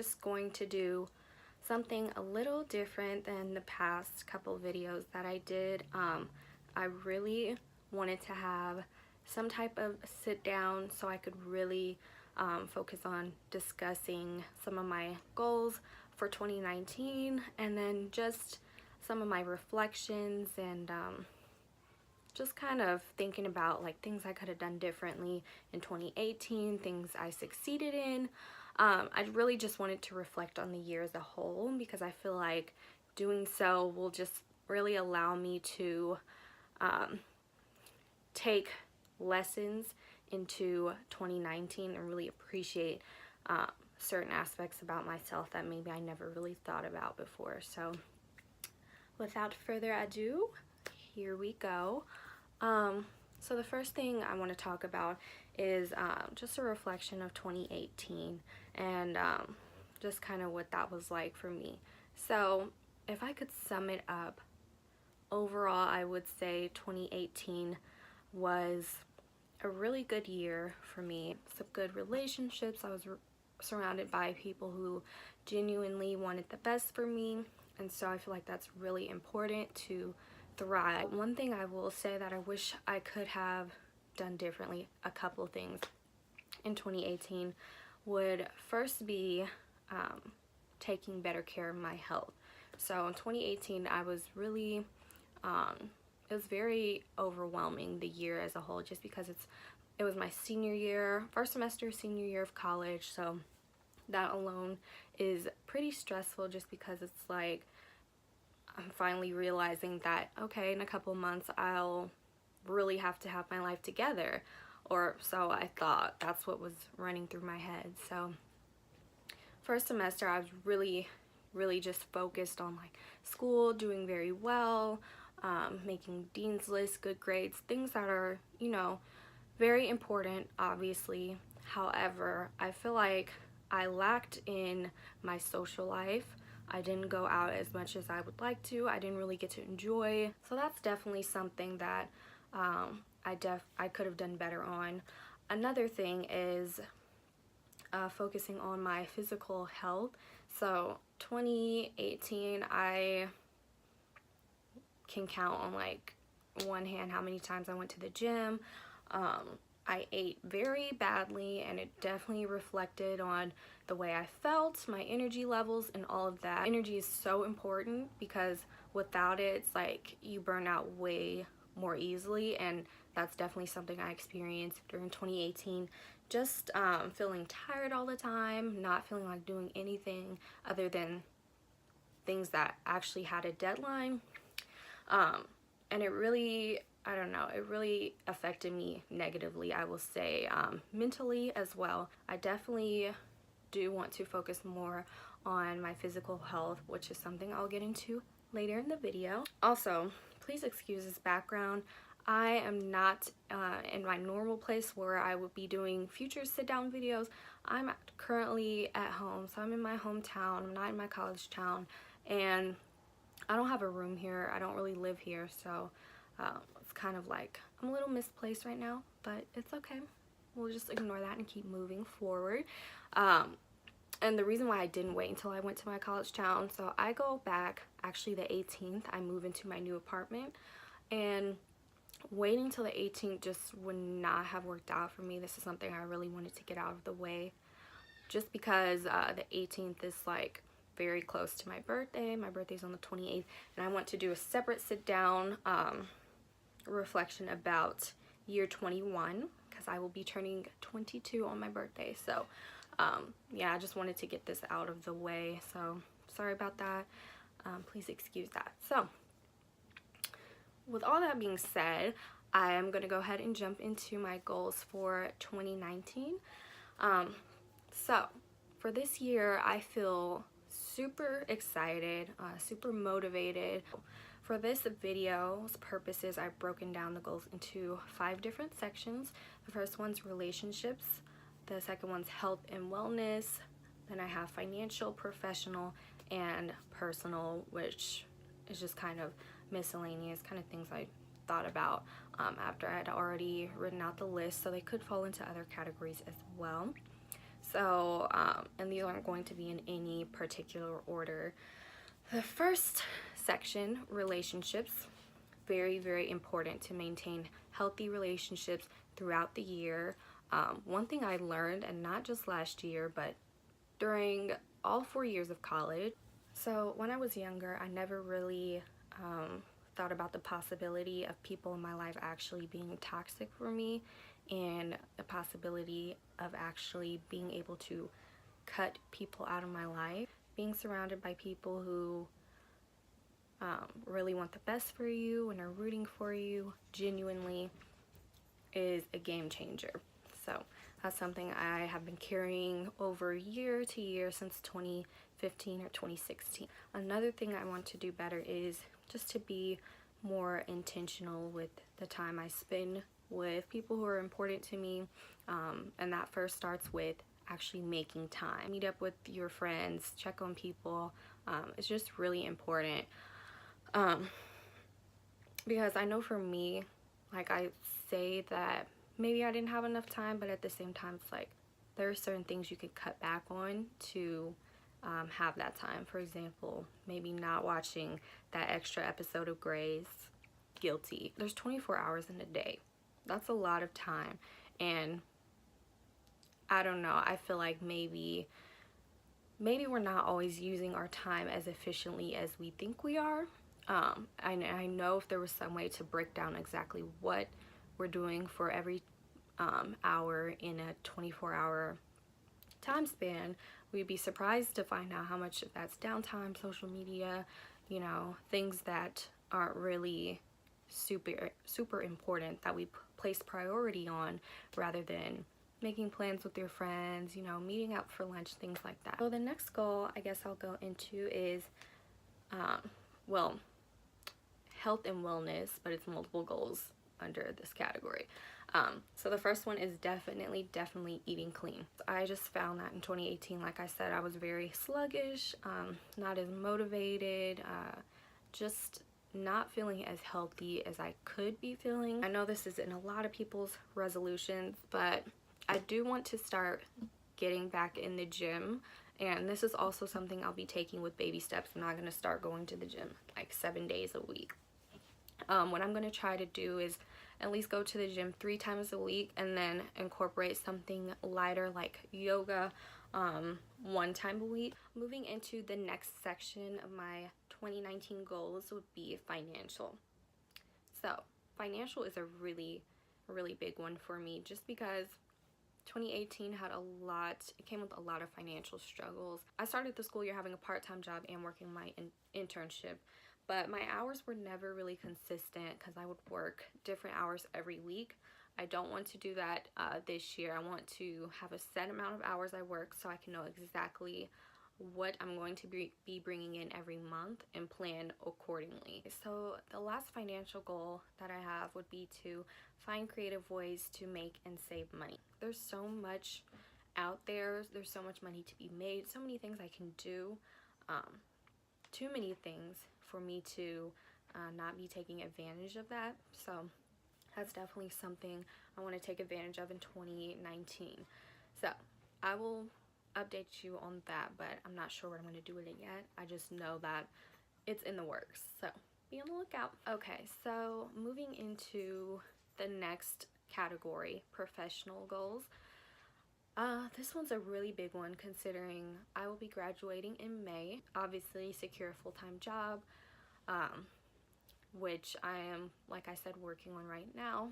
just going to do something a little different than the past couple videos that I did. I really wanted to have some type of sit down so I could really focus on discussing some of my goals for 2019, and then just some of my reflections, and just kind of thinking about like things I could have done differently in 2018, things I succeeded in. I really just wanted to reflect on the year as a whole, because I feel like doing so will just really allow me to take lessons into 2019 and really appreciate certain aspects about myself that maybe I never really thought about before. So without further ado, here we go. So the first thing I want to talk about is just a reflection of 2018, and just kind of what that was like for me. So if I could sum it up, overall I would say 2018 was a really good year for me. Some good relationships. I was surrounded by people who genuinely wanted the best for me, and so I feel like that's really important to thrive. One thing I will say that I wish I could have done differently, a couple things in 2018, would first be taking better care of my health. So in 2018 I was really it was very overwhelming, the year as a whole, just because it was my senior year, first semester senior year of college. So that alone is pretty stressful, just because it's like I'm finally realizing that, okay, in a couple months I'll really have to have my life together, or so I thought. That's what was running through my head. So first semester I was really just focused on like school, doing very well, making dean's list, good grades, things that are, you know, very important, obviously. However, I feel like I lacked in my social life. I didn't go out as much as I would like to. I didn't really get to enjoy. So that's definitely something that I could have done better on. Another thing is focusing on my physical health. So 2018, I can count on like one hand how many times I went to the gym. I ate very badly, and it definitely reflected on the way I felt, my energy levels, and all of that. Energy is so important, because without it, it's like you burn out way more easily, and that's definitely something I experienced during 2018. Just feeling tired all the time, not feeling like doing anything other than things that actually had a deadline. And it really, I don't know, it really affected me negatively, I will say, mentally as well. I definitely do want to focus more on my physical health, which is something I'll get into later in the video. Also, please excuse this background. I am not in my normal place where I would be doing future sit-down videos. I'm currently at home, so I'm in my hometown. I'm not in my college town, and I don't have a room here. I don't really live here, so it's kind of like I'm a little misplaced right now, but it's okay. We'll just ignore that and keep moving forward. And the reason why I didn't wait until I went to my college town, so I go back actually the 18th. I move into my new apartment, and waiting till the 18th just would not have worked out for me. This is something I really wanted to get out of the way, just because the 18th is like very close to my birthday. My birthday's on the 28th, and I want to do a separate sit down reflection about year 21, because I will be turning 22 on my birthday. So yeah, I just wanted to get this out of the way, so sorry about that. Please excuse that. So with all that being said, I am going to go ahead and jump into my goals for 2019. So for this year, I feel super excited, super motivated. For this video's purposes, I've broken down the goals into 5 different sections. The first one's relationships, the second one's health and wellness, then I have financial, professional, and personal, which is just kind of miscellaneous kind of things I thought about after I had already written out the list, so they could fall into other categories as well. So, and these aren't going to be in any particular order. The first section, relationships. Very, very important to maintain healthy relationships throughout the year. One thing I learned, and not just last year, but during all 4 years of college. So when I was younger, I never really thought about the possibility of people in my life actually being toxic for me, and the possibility of actually being able to cut people out of my life. Being surrounded by people who really want the best for you and are rooting for you genuinely is a game changer. So that's something I have been carrying over year to year since 2015 or 2016. Another thing I want to do better is just to be more intentional with the time I spend with people who are important to me, and that first starts with actually making time. Meet up with your friends, check on people. It's just really important, because I know for me, like, I say that maybe I didn't have enough time, but at the same time, it's like there are certain things you can cut back on to have that time. For example, maybe not watching that extra episode of Grey's Guilty. There's 24 hours in a day. That's a lot of time, and I don't know, I feel like maybe we're not always using our time as efficiently as we think we are. I know if there was some way to break down exactly what we're doing for every hour in a 24-hour time span, we'd be surprised to find out how much of that's downtime, social media, you know, things that aren't really super important that we place priority on, rather than making plans with your friends, you know, meeting out for lunch, things like that. So the next goal I guess I'll go into is, well, health and wellness, but it's multiple goals under this category. So the first one is definitely eating clean. I just found that in 2018, like I said, I was very sluggish, not as motivated, just not feeling as healthy as I could be feeling. I know this is in a lot of people's resolutions, but I do want to start getting back in the gym, and this is also something I'll be taking with baby steps. I'm not going to start going to the gym like 7 days a week. What I'm going to try to do is at least go to the gym 3 times a week, and then incorporate something lighter like yoga 1 time a week. Moving into the next section of my 2019 goals would be financial. So financial is a really big one for me, just because 2018 had it came with a lot of financial struggles. I started the school year having a part-time job and working my internship, but my hours were never really consistent because I would work different hours every week. I don't want to do that this year. I want to have a set amount of hours I work so I can know exactly what I'm going to be bringing in every month and plan accordingly. So the last financial goal that I have would be to find creative ways to make and save money. There's so much out there. There's so much money to be made, so many things I can do, too many things for me to not be taking advantage of that. So that's definitely something I want to take advantage of in 2019. So I will update you on that, but I'm not sure what I'm going to do with it yet. I just know that it's in the works, so be on the lookout. Okay, so moving into the next category, professional goals. This one's a really big one, considering I will be graduating in May. Obviously secure a full-time job, which I am, like I said, working on right now.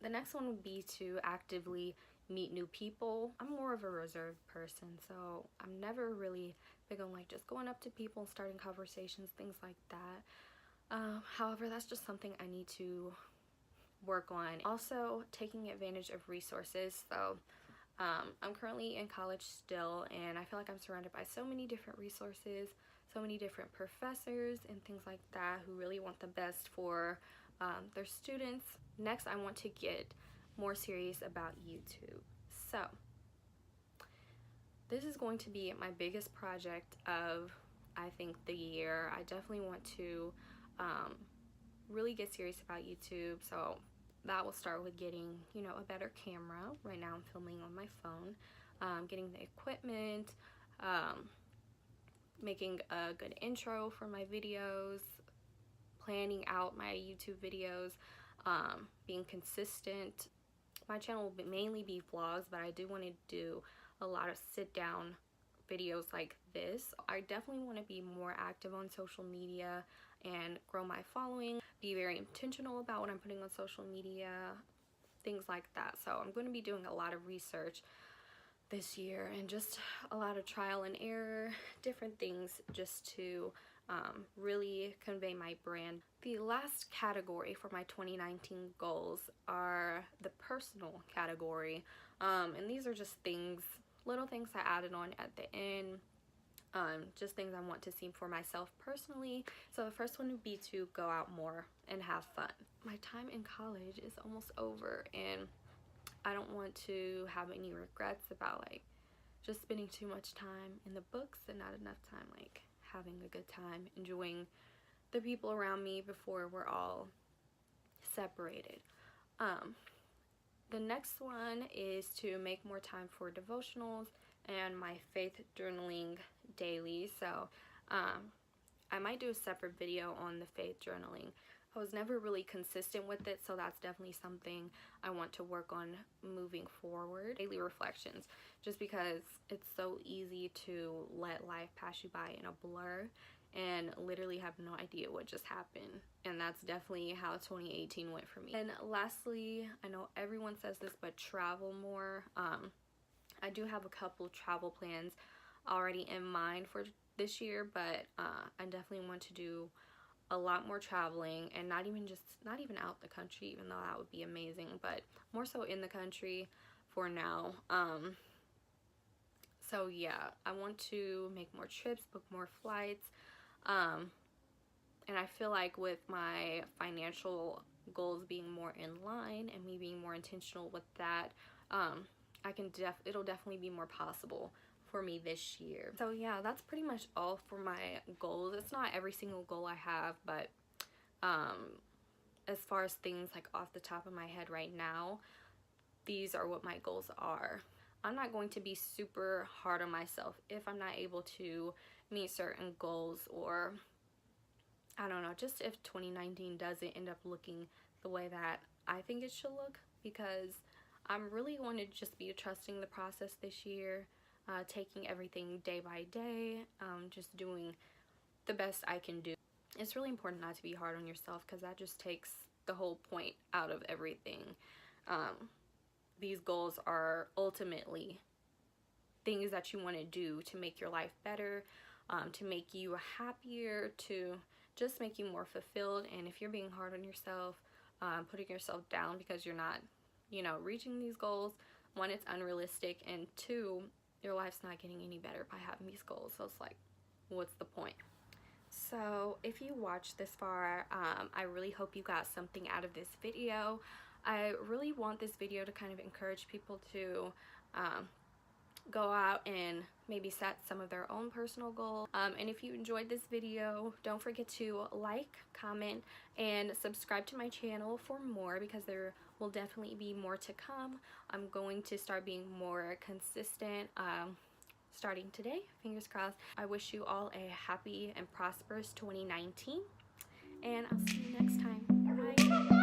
The next one would be to actively meet new people. I'm more of a reserved person, so I'm never really big on like just going up to people and starting conversations, things like that. However, that's just something I need to work on. Also, taking advantage of resources. So I'm currently in college still, and I feel like I'm surrounded by so many different resources, so many different professors and things like that who really want the best for their students. Next, I want to get more serious about YouTube. So this is going to be my biggest project of, I think, the year. I definitely want to really get serious about YouTube. So that will start with getting, you know, a better camera. Right now I'm filming on my phone. getting the equipment, making a good intro for my videos, planning out my YouTube videos, being consistent. My channel will mainly be vlogs, but I do want to do a lot of sit down videos like this. I definitely want to be more active on social media and grow my following, be very intentional about what I'm putting on social media, things like that. So I'm going to be doing a lot of research this year and just a lot of trial and error, different things just to really convey my brand. The last category for my 2019 goals are the personal category, and these are just things, little things I added on at the end, just things I want to see for myself personally. So the first one would be to go out more and have fun. My time in college is almost over, and I don't want to have any regrets about like just spending too much time in the books and not enough time like having a good time, enjoying the people around me before we're all separated. The next one is to make more time for devotionals and my faith journaling daily. So I might do a separate video on the faith journaling. I was never really consistent with it, so that's definitely something I want to work on moving forward. Daily reflections, just because it's so easy to let life pass you by in a blur and literally have no idea what just happened. And that's definitely how 2018 went for me. And lastly, I know everyone says this, but travel more. I do have a couple travel plans already in mind for this year, but I definitely want to do a lot more traveling, and not even out the country, even though that would be amazing, but more so in the country for now. So yeah, I want to make more trips, book more flights, and I feel like with my financial goals being more in line and me being more intentional with that, it'll definitely be more possible for me this year. So yeah, that's pretty much all for my goals. It's not every single goal I have, but as far as things like off the top of my head right now, these are what my goals are. I'm not going to be super hard on myself if I'm not able to meet certain goals, or I don't know, just if 2019 doesn't end up looking the way that I think it should look, because I'm really going to just be trusting the process this year, taking everything day by day, just doing the best I can do. It's really important not to be hard on yourself, because that just takes the whole point out of everything. These goals are ultimately things that you want to do to make your life better, to make you happier, to just make you more fulfilled. And if you're being hard on yourself, putting yourself down because you're not, reaching these goals, one, it's unrealistic, and two, your life's not getting any better by having these goals. So it's like, what's the point? So if you watched this far, I really hope you got something out of this video. I really want this video to kind of encourage people to go out and maybe set some of their own personal goals. And if you enjoyed this video, don't forget to like, comment, and subscribe to my channel for more, because there will definitely be more to come. I'm going to start being more consistent starting today, fingers crossed. I wish you all a happy and prosperous 2019, and I'll see you next time. Bye.